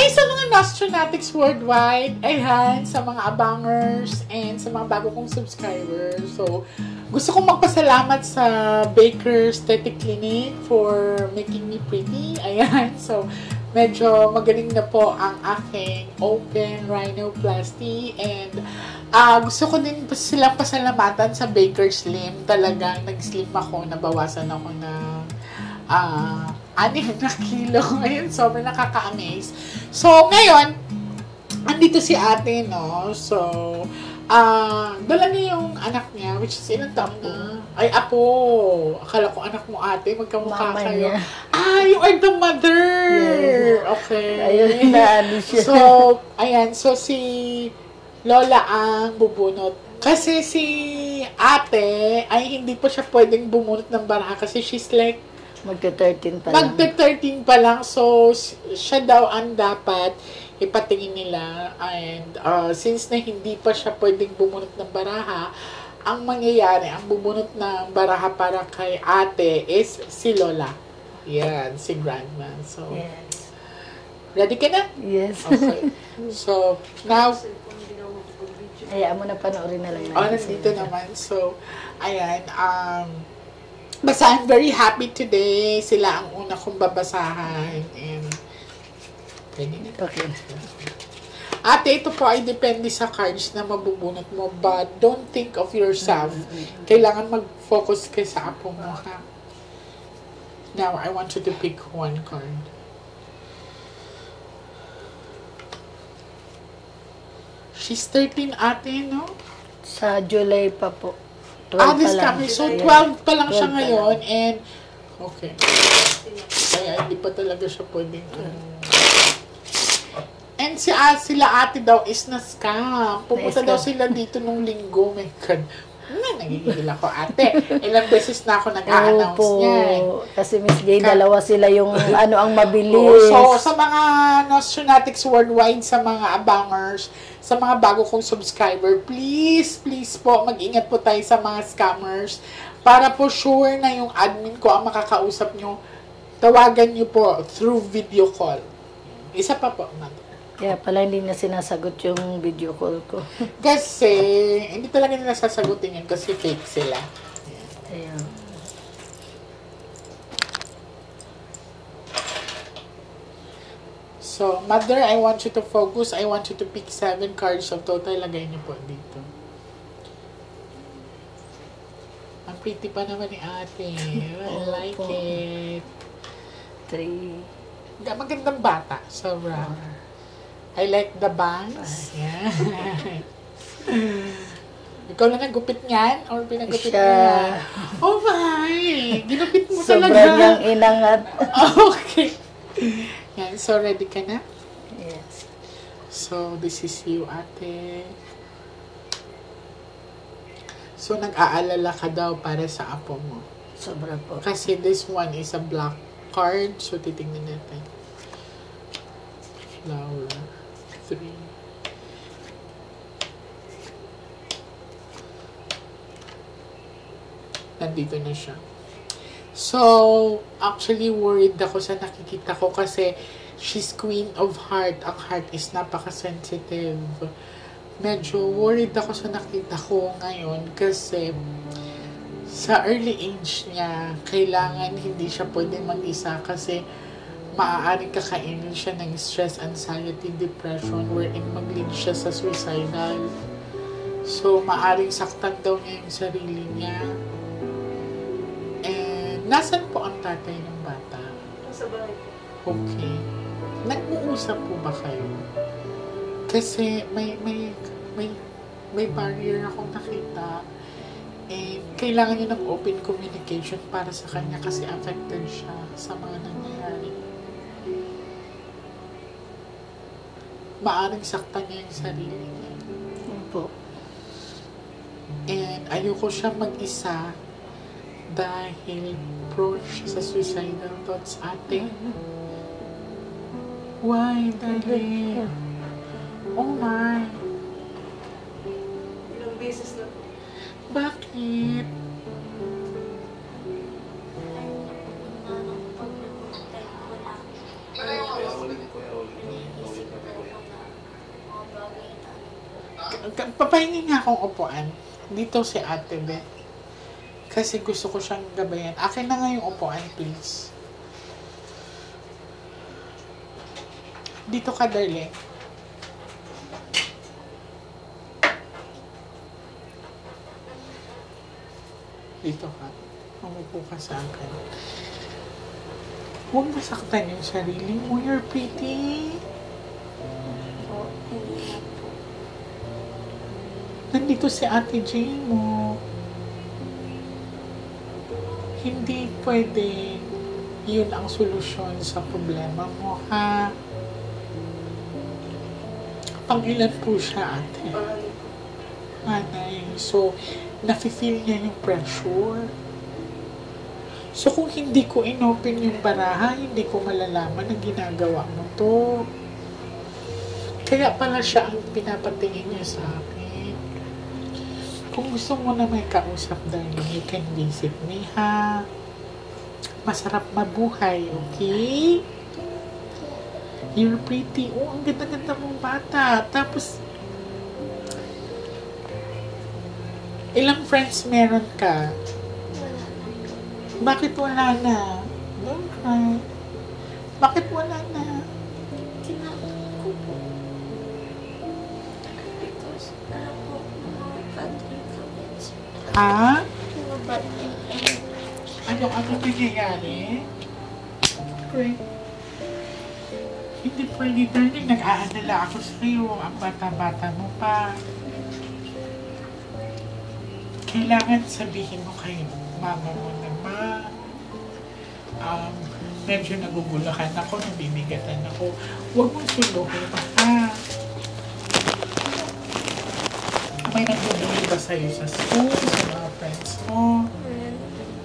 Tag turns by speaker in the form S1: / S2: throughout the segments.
S1: Hi sa mga Nostronatics worldwide, ayan, sa mga abangers, and sa mga bago kong subscribers. So, gusto kong magpasalamat sa Baker Aesthetic Clinic for making me pretty. Ayan, so, medyo magaling na po ang aking open rhinoplasty, and gusto ko din silang pasalamatan sa Baker Slim. Talagang nag-slim ako, nabawasan ako ng 6 na kilo. Ayun, sobrang nakaka-amaze. So, ngayon, andito si ate, no? So, dala niya yung anak niya, which is ilang taon na? Ay, apo. Akala ko anak mo, ate. Magkamukha kayo. You are the mother! Yes. Okay.
S2: Ayun na, ano siya.
S1: So, ayan. So, si Lola ang bubunot. Kasi si ate, ay hindi pa siya pwedeng bumunot ng baraha kasi she's like,
S2: Magka-13 pa lang.
S1: Magka-13 pa lang. So, siya daw ang dapat ipatingin nila. And since na hindi pa siya pwedeng bumunot ng baraha, ang mangyayari, ang bubunot ng baraha para kay ate is si Lola. Yan, si Grandma. So,
S2: Yes.
S1: Ready ka na?
S2: Yes.
S1: Okay. So, now,
S2: Hayaan mo na panoorin na lang.
S1: nandito naman. So, ayan, basta I'm very happy today. Sila ang una kong babasahan. And, pwede na.
S2: Okay.
S1: Ate, ito po ay depende sa cards na mabubunot mo. But don't think of yourself. Kailangan mag-focus ka sa apo mo, ha? Now, I want you to pick one card. She's 13, ate, no?
S2: Sa July pa po. 12
S1: This
S2: pa lang.
S1: coming. So, 12 pa lang siya
S2: 12 pa
S1: ngayon.
S2: lang.
S1: And, okay. Kaya hindi pa talaga siya pwedeng And sila ate daw is na-scam. Pupunta daw sila dito nung linggo. My God. Nagigigil ako, ate. Ilang beses na ako nag-a-announce niyan.
S2: Kasi Miss Gay, dalawa sila yung ang mabilis.
S1: So, sa mga Nostronatics worldwide, sa mga abangers, sa mga bago kong subscriber, please po, mag-ingat po tayo sa mga scammers para po sure na yung admin ko ang makakausap nyo. Tawagan nyo po through video call. Isa pa po,
S2: Kaya pala hindi na sinasagot yung video call ko.
S1: Kasi, hindi talaga nila sasagutin yun kasi fake sila.
S2: Ayan.
S1: So, mother, I want you to focus. I want you to pick 7 cards of total. Lagay niyo po dito. Ang pretty pa naman ni ate. I like it.
S2: 3.
S1: Magandang bata. Sobra. I like the bangs. Yeah. Ikaw na nagupit niyan? Or pinagupit niya? Oh my! Ginupit mo talaga.
S2: Sobrang niyang inangat.
S1: Okay. Yan. So, ready ka na?
S2: Yes.
S1: So, this is you, ate. So, nag-aalala ka daw para sa apo mo.
S2: Sobra po.
S1: Kasi this one is a black card. So, titingnan natin. Flower. 3. Nandito na siya. So, actually worried ako sa nakikita ko kasi she's Queen of Heart. Ang heart is napaka-sensitive. Medyo worried ako sa nakita ko ngayon kasi sa early age niya, kailangan hindi siya pwedeng mag-isa kasi maaaring kakainin siya ng stress, anxiety, depression, wherein mag-lead siya sa suicidal. So, maaaring saktan daw niya yung sarili niya. Nasaan po ang tatay ng bata?
S3: Sa bahay po.
S1: Okay. Nag-uusap po ba kayo? Kasi may barrier akong nakita. And kailangan niyo ng open communication para sa kanya kasi affected siya sa mga nangyayari. Maaring saktan niya yung sarili niya.
S2: Po.
S1: And ayoko siya mag-isa dahil prone siya sa suicidal thoughts, ate. Why, darling? Oh my.
S3: Ilang beses na po.
S1: Bakit? Papahingin nga akong upuan. Dito si Ate Beth. Kasi gusto ko siyang gabayan. Akin na nga yung upuan, please. Dito ka, darling. Dito ka. Umupo ka sa akin. Huwag masaktan yung sarili mo. You're pretty.
S3: Po, hindi na po.
S1: Nandito si Ate Jane mo. Hindi pwede yun ang solusyon sa problema mo, ha? Pang-ilan po siya, ate?
S3: Pangalan po.
S1: Anay. So, nafe-feel niya yung pressure. So, kung hindi ko inopen yung baraha, hindi ko malalaman na ginagawa mo to. Kaya pala siya ang pinapatingin niya sa akin. Kung gusto mo na may kausap, darling, you can visit me, ha? Masarap mabuhay, okay? You're pretty. Oh, ang ganda-ganda mong bata. Tapos, ilang friends meron ka? Bakit wala na? Don't cry. Bakit wala na?
S3: Tinakot ko po. Because, alam po, mga bad influence.
S1: Ha?
S3: Mga bad influence.
S1: Ano nangyayari? Great. Hindi pwede, darling. Nag-aalala ako sa'yo. Ang bata-bata mo pa. Kailangan sabihin mo kay mama mo na, ma, medyo nagugulahan ako, nabibigatan ako. Huwag mong suluhin, ha? May nagbibigay ba sa'yo sa school, sa mga friends mo?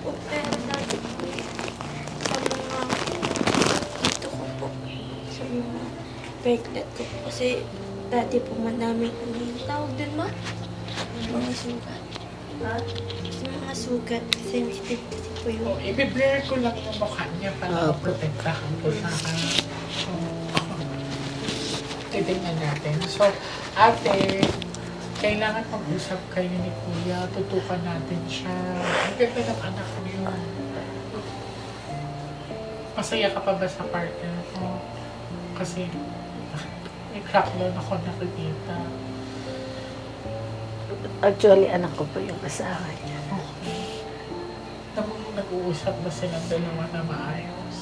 S3: Po, pero dati po, sa mga dito ko po, sa mga peklat ko po. Kasi dati po madaming ano yung tawag dun, ma? Mga sugat. Ha? Sa mga sugat, sensitive kasi po
S1: O,
S3: yung
S1: i-blur ko lang yung mukha niya para maprotektahan ko siya, ha? Titignan natin. So, ate, kailangan mag-usap kayo ni Kuya. Tutukan natin siya. Ang ganda ng anak niyo. Masaya ka pa ba sa partner ko? Kasi may crack doon ako nakikita.
S2: Actually, anak ko po yung asawa niya.
S1: Okay. Nag-uusap ba silang dalawa na maayos?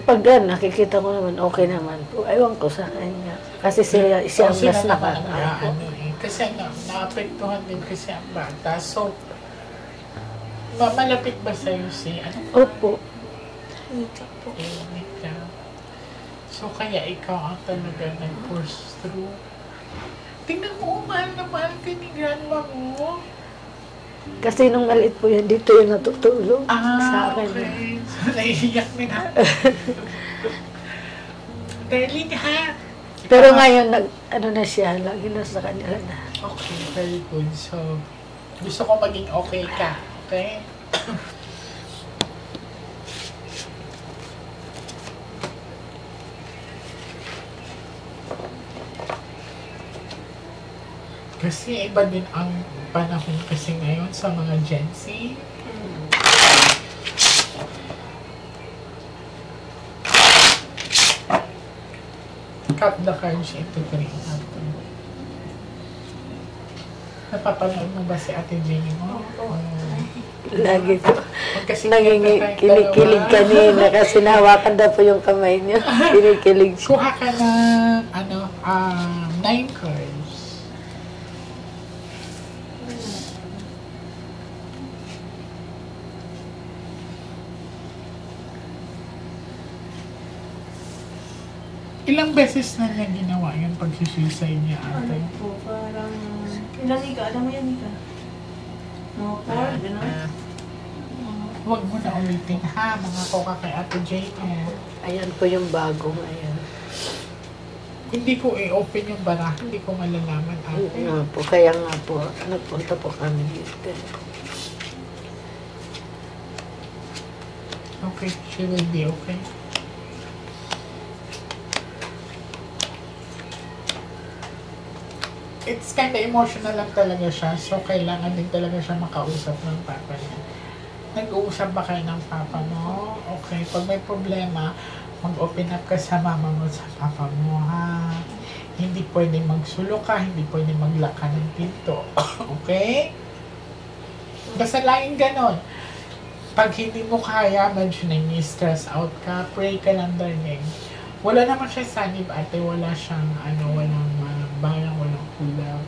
S2: Pag nakikita ko naman, okay naman po. Ewan ko sa kanya. Kasi siya ang
S1: Sila
S2: mas
S1: naman
S2: nakakaapo.
S1: ano eh. Kasi naapektuhan din kasi ang bata. So, malapit ba sa'yo si
S2: Opo.
S3: hika po.
S1: Nika? So, kaya ikaw ang talaga nag-force through. Tingnan mo, mahal na mahal ka ni grandma mo.
S2: Kasi nung maliit po yan, dito yung natutulog sa akin.
S1: Okay. So, naiiyak din ako. Darling, ha?
S2: Pero ngayon, ano na siya, lagi na sa kanila na.
S1: Okay, very good. So, gusto ko maging okay ka. Okay? Kasi iba din ang panahon kasi ngayon sa mga Gen Z. Cut the cards into three. Napapanood mo ba si Ate Jenny mo?
S2: Lagi po.
S1: Kasi
S2: Kinikilig kanina kasi nahawakan daw po yung kamay niya. Kinikilig siya.
S1: Kuha ka ng 9 cards. Ilang beses na niya ginawa yung pag-suicide niya, ate?
S4: Ano po, parang... Ilang ika? Alam mo yan, ika? No, 4, gano'n?
S1: Huwag mo na ulitin, ha? Mga koka kay Ate Jane.
S2: Ayan po yung bago ngayon.
S1: Hindi ko i-open yung bara, hindi ko malalaman, ate.
S2: Nga po, kaya nga po, nagpunta po kami dito.
S1: Okay, she will be okay. it's kinda emotional lang talaga siya. So, kailangan din talaga siya makausap ng papa niya. Nag-uusap ba kayo ng papa mo? Okay, pag may problema, mag-open up ka sa mama mo, sa papa mo, ha? Hindi pwedeng magsulo ka, hindi pwedeng maglaka ng pinto. Okay? Basta laging ganon. Pag hindi mo kaya, medyo stress out ka, pray ka lang, darling. Wala naman siya sanib, ate. Wala siyang, walang bayang, walang kulang.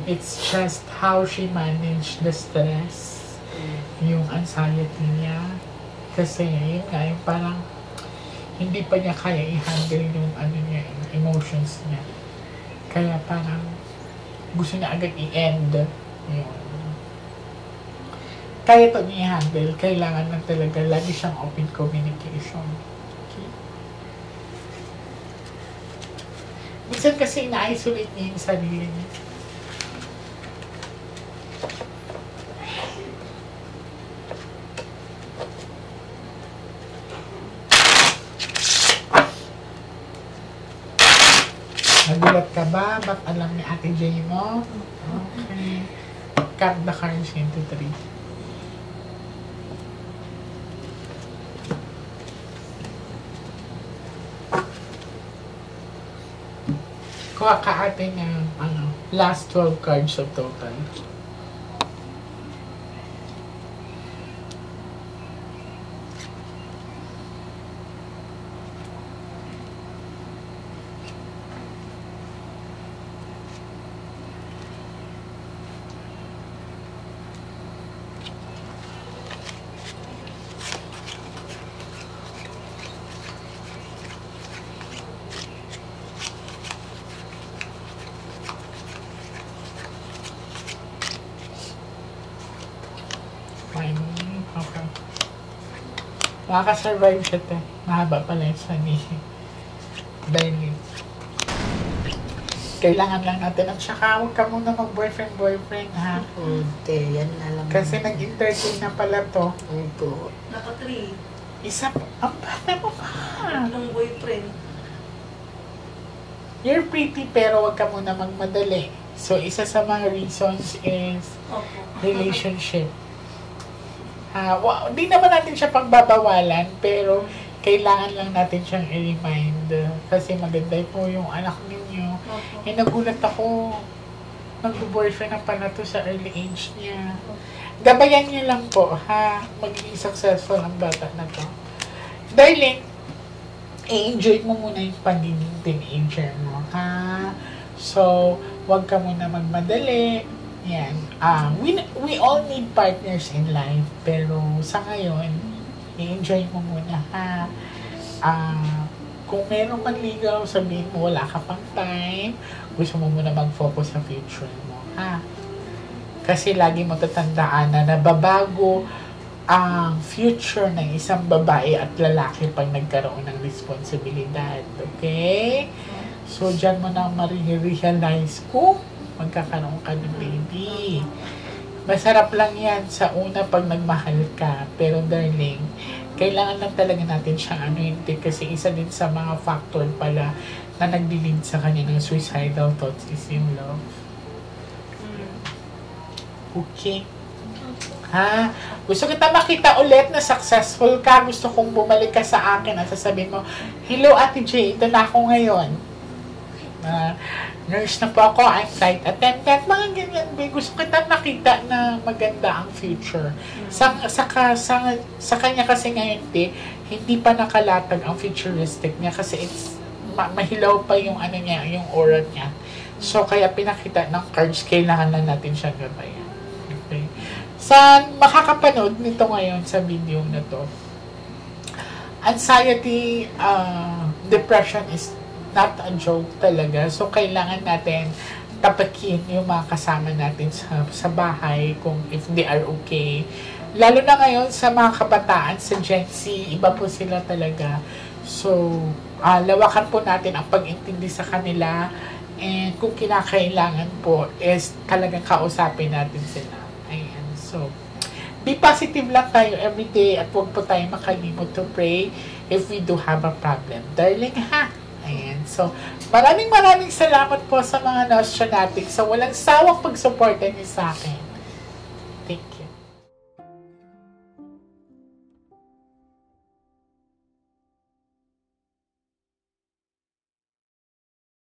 S1: It's just how she managed the stress, yung anxiety niya. Kasi, yun nga, yung parang, hindi pa niya kaya i-handle yung, niya, yung emotions niya. Kaya parang, gusto niya agad i-end. Yun. Kaya ito niya i-handle. Kailangan lang talaga, lagi siyang open communication. Minsan kasi na-isolate niya yung sarili niya. Nagulat ka ba? Ba't alam ni Ate Jay mo? Okay. Cut the cards into 3. Kuha ka ate ng last 12 cards of total. Okay. Makaka-survive siya, te. Mahaba pala yung sunny. Dahil kailangan lang natin. At saka, huwag ka muna mag-boyfriend, ha?
S2: Hindi, yan alam mo.
S1: Kasi nag-entertain na pala to.
S2: Opo.
S4: Naka-3.
S1: Isa pa. Ang bata mo pa.
S4: Ng boyfriend.
S1: You're pretty, pero huwag ka muna magmadali. So, isa sa mga reasons is
S4: Opo.
S1: relationship. Di naman natin siya pagbabawalan, pero kailangan lang natin siyang i-remind. Kasi maganda po yung anak ninyo.
S4: Opo.
S1: Nagulat ako. Nag-boyfriend na pala to sa early age niya. Gabayan niyo lang po, ha? Magiging successful ang bata na to. Darling, i-enjoy mo muna yung pagiging teenager mo, ha? So, wag ka muna magmadali. Yan. We all need partners in life, pero sa ngayon, i-enjoy mo muna, ha? Kung meron man ligaw, sabihin mo wala ka pang time, gusto mo muna mag-focus sa future mo, ha? Kasi lagi mo tatandaan na nababago ang future ng isang babae at lalaki pag nagkaroon ng responsibilidad, okay? So, dyan mo na ma-realize kung magkakaroon ka ng baby. Masarap lang yan sa una pag nagmahal ka. Pero darling, kailangan lang talaga natin siyang kasi isa din sa mga factor pala na nagdi-lead sa kanya ng suicidal thoughts is yung love. Okay. Ha? Gusto kita makita ulit na successful ka. Gusto kong bumalik ka sa akin at sasabihin mo, hello Ate Jay, ito na ako ngayon. Nurse na po ako, I'm flight attendant, mga ganyan. Gusto kita makita na maganda ang future. Sa kanya kasi ngayon, hindi pa nakalatag ang futuristic niya kasi it's mahilaw pa yung niya, yung aura niya. So, kaya pinakita ng cards, kailangan na natin siya gabayan. Okay? Sa makakapanood nito ngayon sa video na to, anxiety, depression is not a joke talaga. So, kailangan natin tapakin yung mga kasama natin sa bahay kung if they are okay. Lalo na ngayon sa mga kabataan, sa Gen Z, iba po sila talaga. So, lawakan po natin ang pag-intindi sa kanila and kung kinakailangan po is talagang kausapin natin sila. Ayan. So, be positive lang tayo everyday at huwag po tayo makalimot to pray if we do have a problem. Darling, ha? Ayan. So, maraming salamat po sa mga Nostranatic sa walang sawang pagsuporta niyo sa akin. Thank you.